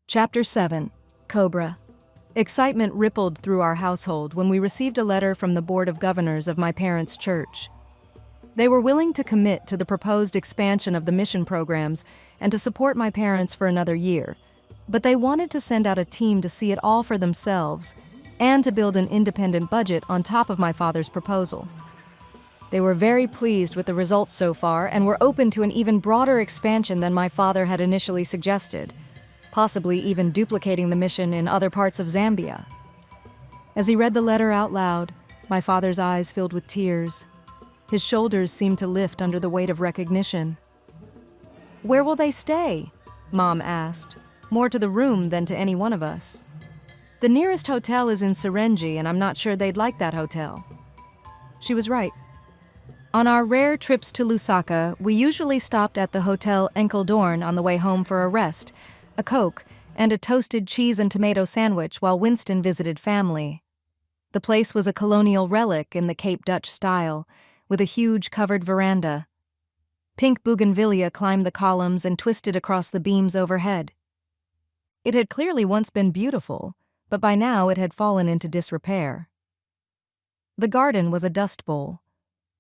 Chapter 7. Cobra. Excitement rippled through our household when we received a letter from the Board of Governors of my parents' church. They were willing to commit to the proposed expansion of the mission programs and to support my parents for another year, but they wanted to send out a team to see it all for themselves and to build an independent budget on top of my father's proposal. They were very pleased with the results so far and were open to an even broader expansion than my father had initially suggested, possibly even duplicating the mission in other parts of Zambia. As he read the letter out loud, my father's eyes filled with tears. His shoulders seemed to lift under the weight of recognition. "Where will they stay?" Mom asked, more to the room than to any one of us. "The nearest hotel is in Serengeti, and I'm not sure they'd like that hotel." She was right. On our rare trips to Lusaka, we usually stopped at the Hotel Enkeldorn on the way home for a rest, a Coke, and a toasted cheese and tomato sandwich while Winston visited family. The place was a colonial relic in the Cape Dutch style, with a huge covered veranda. Pink bougainvillea climbed the columns and twisted across the beams overhead. It had clearly once been beautiful, but by now it had fallen into disrepair. The garden was a dust bowl.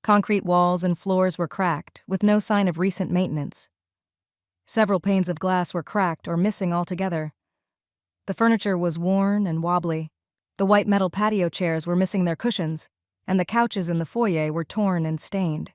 Concrete walls and floors were cracked, with no sign of recent maintenance. Several panes of glass were cracked or missing altogether. The furniture was worn and wobbly. The white metal patio chairs were missing their cushions, and the couches in the foyer were torn and stained.